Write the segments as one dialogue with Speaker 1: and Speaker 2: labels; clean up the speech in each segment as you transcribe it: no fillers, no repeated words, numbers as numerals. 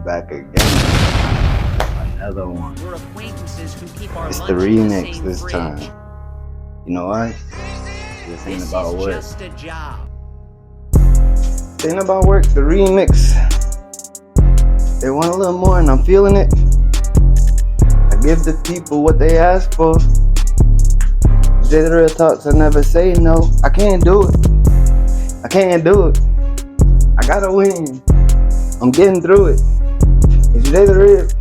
Speaker 1: back again. Another one.
Speaker 2: We're acquaintances who keep our
Speaker 1: It's
Speaker 2: lunch
Speaker 1: the
Speaker 2: in the
Speaker 1: remix
Speaker 2: same
Speaker 1: this
Speaker 2: fridge.
Speaker 1: time. You know why? This ain't about work.
Speaker 2: Just a job.
Speaker 1: This ain't about work. The remix. They want a little more, and I'm feeling it. I give the people what they ask for. JTheRealTalks, I never say no. I can't do it. I can't do it. I gotta win. I'm getting through it. It's JTheReal.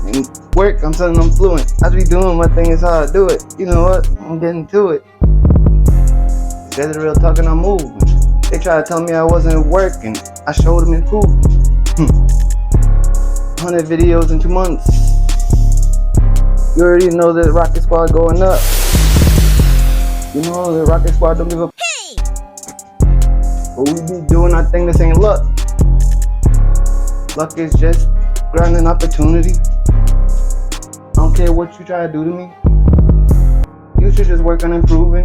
Speaker 1: And work, I'm telling I'm fluent. I be doing my thing, is how I do it. You know what? I'm getting to it. It's JTheRealTalks, and I'm moving. They try to tell me I wasn't working. I showed them improvement. 100 videos in 2 months. You already know that Rocket Squad going up. You know the Rocket Squad don't give a but we be doing our thing. This ain't luck. Luck is just grinding opportunity. I don't care what you try to do to me. You should just work on improving.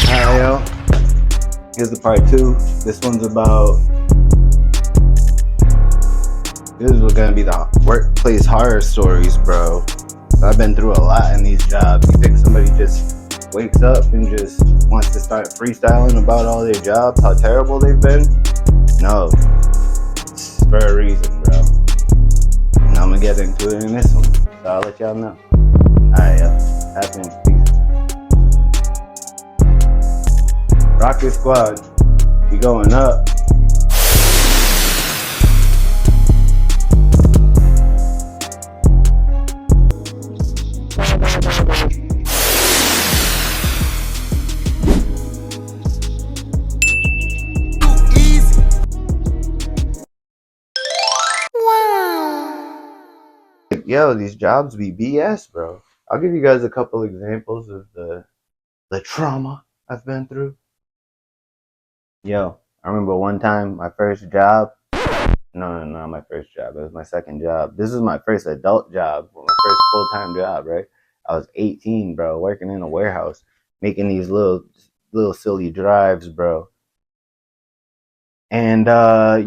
Speaker 1: Alright, yo. Here's the part 2. This one's about. This is gonna be the workplace horror stories, bro. I've been through a lot in these jobs. You think somebody just wakes up and just wants to start freestyling about all their jobs, how terrible they've been? No. It's for a reason, bro. And I'm gonna get into it in this one. So I'll let y'all know. Alright, yo. Happens. Peace. Rocket Squad. We going up. Yo, these jobs be BS, bro. I'll give you guys a couple examples of the trauma I've been through. Yo, I remember one time my first job. No, not my first job. It was my second job. This is my first adult job, my first full-time job, right? I was 18, bro, working in a warehouse, making these little silly drives, bro. And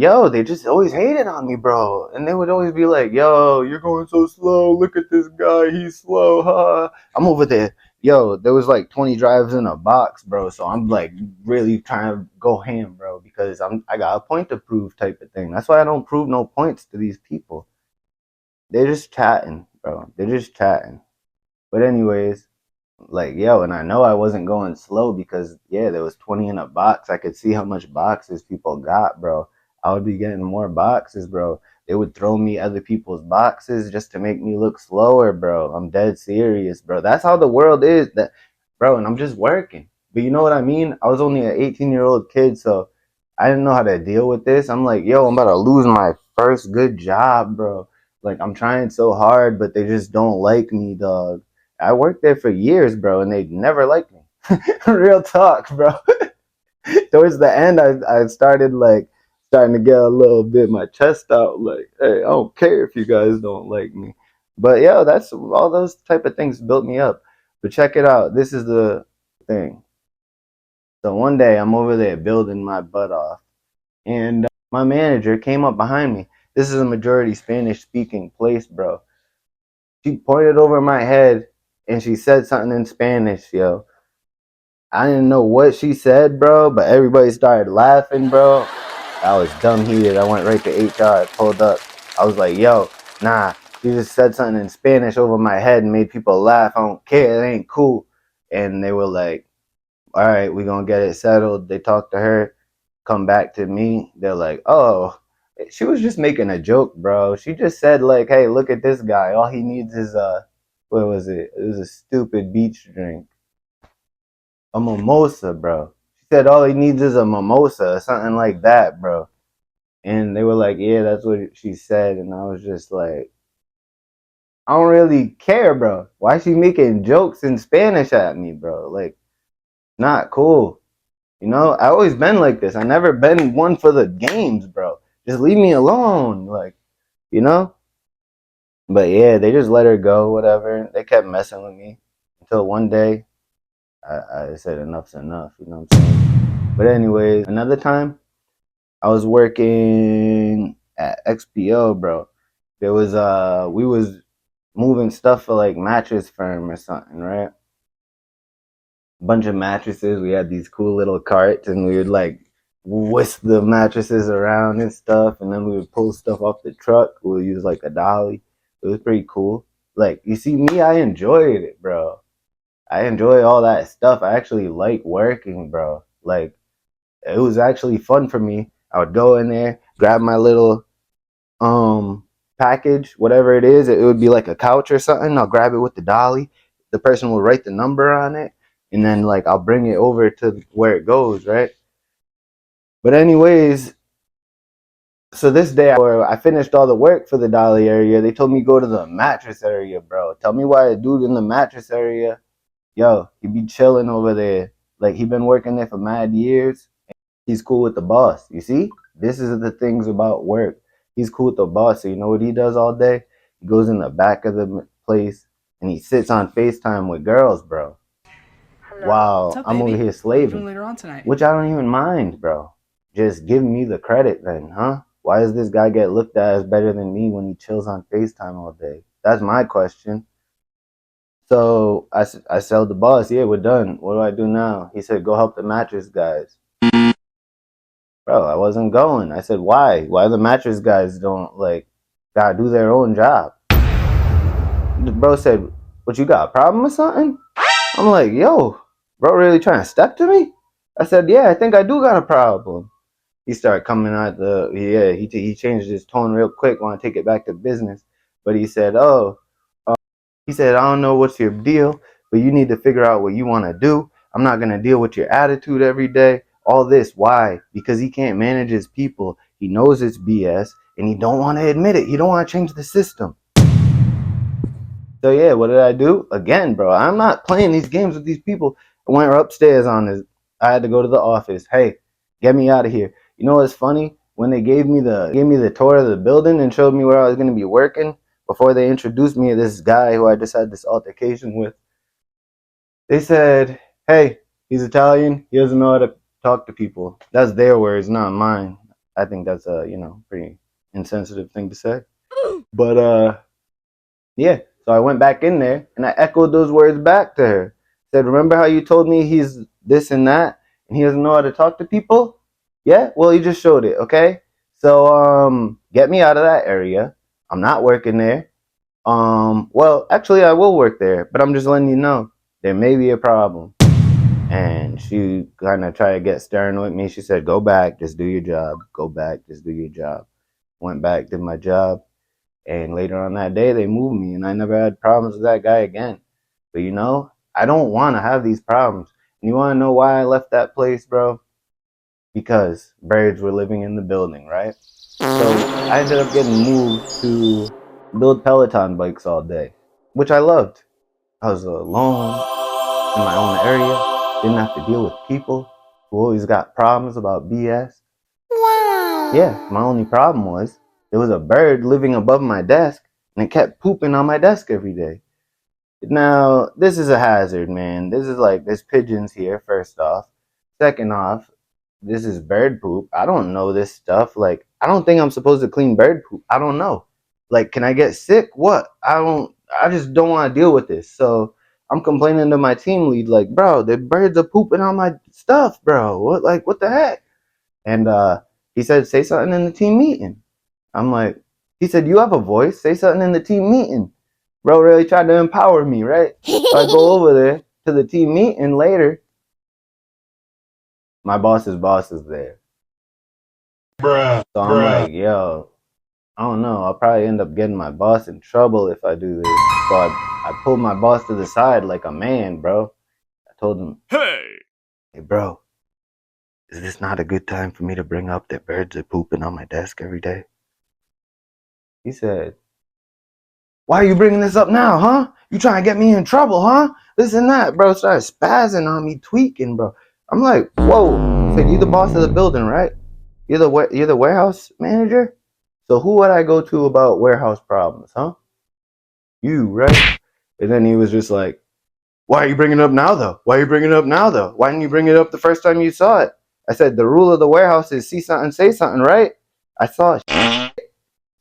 Speaker 1: yo, they just always hated on me, bro. And they would always be like, yo, you're going so slow. Look at this guy, he's slow, huh? I'm over there. Yo, there was like 20 drives in a box, bro. So I'm like really trying to go ham, bro, because I got a point to prove type of thing. That's why I don't prove no points to these people. They're just chatting, bro. They're just chatting. But anyways, like, yo, and I know I wasn't going slow because, yeah, there was 20 in a box. I could see how much boxes people got, bro. I would be getting more boxes, bro. They would throw me other people's boxes just to make me look slower, bro. I'm dead serious, bro. That's how the world is, that, bro, and I'm just working. But you know what I mean? I was only an 18-year-old kid, so I didn't know how to deal with this. I'm like, yo, I'm about to lose my first good job, bro. Like, I'm trying so hard, but they just don't like me, dog. I worked there for years, bro, and they never liked me. Real talk, bro. Towards the end, I started starting to get a little bit my chest out. Like, hey, I don't care if you guys don't like me. But yeah, that's all those type of things built me up. But check it out. This is the thing. So one day I'm over there building my butt off, and my manager came up behind me. This is a majority Spanish speaking place, bro. She pointed over my head and she said something in Spanish, yo. I didn't know what she said, bro, but everybody started laughing, bro. I was dumb heated. I went right to HR. I pulled up. I was like, yo, nah, she just said something in Spanish over my head and made people laugh. I don't care. It ain't cool. And they were like, all right, we're going to get it settled. They talked to her, come back to me. They're like, oh, she was just making a joke, bro. She just said, like, hey, look at this guy. All he needs is what was it? It was a stupid beach drink. A mimosa, bro. She said all he needs is a mimosa or something like that, bro. And they were like, yeah, that's what she said. And I was just like, I don't really care, bro. Why is she making jokes in Spanish at me, bro? Like, not cool. You know, I always been like this. I never been one for the games, bro. Just leave me alone. Like, you know? But yeah, they just let her go, whatever. They kept messing with me until one day I said enough's enough, you know what I'm saying? But anyways, another time I was working at XPO, bro. There was we was moving stuff for like mattress firm or something, right? Bunch of mattresses. We had these cool little carts, and we would like whisk the mattresses around and stuff, and then we would pull stuff off the truck. We would use like a dolly. It was pretty cool. Like you see me, I enjoyed it, bro. I enjoy all that stuff. I actually like working, bro. Like it was actually fun for me. I would go in there, grab my little package, whatever it is. It would be like a couch or something. I'll grab it with the dolly. The person will write the number on it, and then like I'll bring it over to where it goes, right? But anyways, so this day where I finished all the work for the dolly area, they told me go to the mattress area, bro. Tell me why a dude in the mattress area, yo, he be chilling over there. Like he been working there for mad years. He's cool with the boss. You see? This is the things about work. He's cool with the boss. So you know what he does all day? He goes in the back of the place and he sits on FaceTime with girls, bro.
Speaker 2: What's
Speaker 1: Wow,
Speaker 2: up,
Speaker 1: I'm over
Speaker 2: baby?
Speaker 1: here
Speaker 2: What are you
Speaker 1: slaving.
Speaker 2: doing later on tonight?
Speaker 1: Which I don't even mind, bro. Just give me the credit then, huh? Why does this guy get looked at as better than me when he chills on FaceTime all day? That's my question. So I tell the boss, yeah, we're done. What do I do now? He said, go help the mattress guys. Bro, I wasn't going. I said, why? Why the mattress guys don't like gotta do their own job? The bro said, what you got? A problem or something? I'm like, yo, bro, really trying to step to me? I said, yeah, I think I do got a problem. He started coming out he changed his tone real quick. Want to take it back to business, but he said, he said, I don't know what's your deal, but you need to figure out what you want to do. I'm not going to deal with your attitude every day. All this. Why? Because he can't manage his people. He knows it's BS and he don't want to admit it. He don't want to change the system. So yeah, what did I do? Again, bro, I'm not playing these games with these people. I went upstairs on this. I had to go to the office. Hey, get me out of here. You know what's funny? When they gave me the tour of the building and showed me where I was going to be working, before they introduced me to this guy who I just had this altercation with, they said, "Hey, he's Italian. He doesn't know how to talk to people." That's their words, not mine. I think that's a pretty insensitive thing to say. But yeah. So I went back in there and I echoed those words back to her. Said, "Remember how you told me he's this and that, and he doesn't know how to talk to people? Yeah. Well, you just showed it. Okay. So get me out of that area. I'm not working there. Well, actually, I will work there, but I'm just letting you know there may be a problem." And she kind of tried to get stern with me. She said, "Go back, just do your job. Go back, just do your job." Went back, did my job, and later on that day, they moved me, and I never had problems with that guy again. But I don't want to have these problems. And you want to know why I left that place, bro? Because birds were living in the building, right? So I ended up getting moved to build Peloton bikes all day, which I loved. I was alone in my own area, didn't have to deal with people who always got problems about BS. Yeah, my only problem was there was a bird living above my desk and it kept pooping on my desk every day. Now, this is a hazard, man. This is like, there's pigeons here, first off. Second off, this is bird poop. I don't know this stuff. Like, I don't think I'm supposed to clean bird poop. I don't know. Like, can I get sick? What? I just don't want to deal with this. So I'm complaining to my team lead, like, bro, the birds are pooping on my stuff, bro. What the heck? And he said, say something in the team meeting. I'm like, he said, you have a voice. Say something in the team meeting. Bro really tried to empower me, right? So I go over there to the team meeting later. My boss's boss is there.
Speaker 3: Bruh,
Speaker 1: So I'm
Speaker 3: bruh.
Speaker 1: like, yo, I don't know. I'll probably end up getting my boss in trouble if I do this. So I pulled my boss to the side like a man, bro. I told him, hey, bro, is this not a good time for me to bring up that birds are pooping on my desk every day? He said, why are you bringing this up now, huh? You trying to get me in trouble, huh? This and that, bro. Started spazzing on me, tweaking, bro. I'm like, whoa. He said, you the boss of the building, right? You're the warehouse manager? So who would I go to about warehouse problems, huh? You, right? And then he was just like, why are you bringing it up now, though? Why are you bringing it up now, though? Why didn't you bring it up the first time you saw it? I said, the rule of the warehouse is see something, say something, right? I saw shit,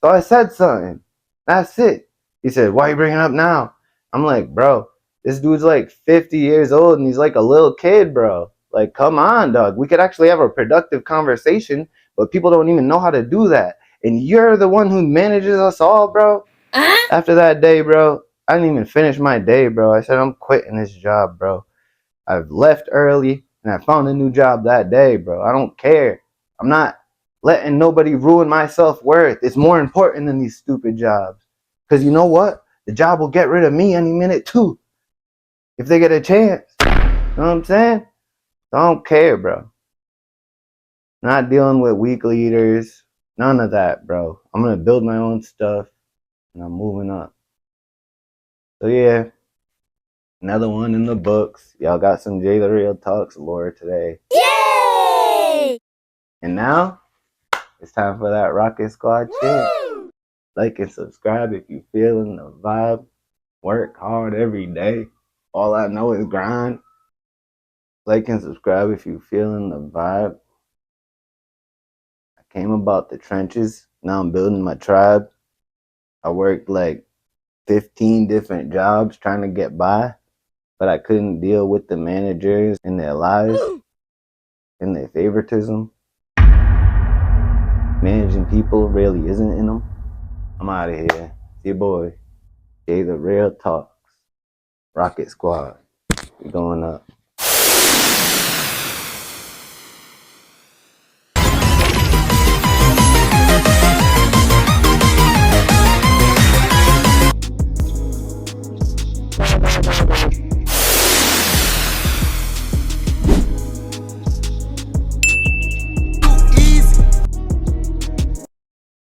Speaker 1: so I said something. That's it. He said, why are you bringing it up now? I'm like, bro, this dude's like 50 years old and he's like a little kid, bro. Like, come on, dog. We could actually have a productive conversation, but people don't even know how to do that. And you're the one who manages us all, bro. After that day, bro, I didn't even finish my day, bro. I said, I'm quitting this job, bro. I've left early and I found a new job that day, bro. I don't care. I'm not letting nobody ruin my self-worth. It's more important than these stupid jobs. Because you know what? The job will get rid of me any minute too. If they get a chance. You know what I'm saying? So I don't care, bro. Not dealing with weak leaders. None of that, bro. I'm going to build my own stuff and I'm moving up. So yeah, another one in the books. Y'all got some JTheRealTalks lore today.
Speaker 4: Yay!
Speaker 1: And now, it's time for that Rocket Squad chant. Like and subscribe if you feeling the vibe. Work hard every day. All I know is grind. Like and subscribe if you feeling the vibe. I came about the trenches. Now I'm building my tribe. I worked like 15 different jobs trying to get by, but I couldn't deal with the managers and their lies and their favoritism. Managing people really isn't in them. I'm out of here. See your boy. JTheRealTalks. Rocket Squad. We going up.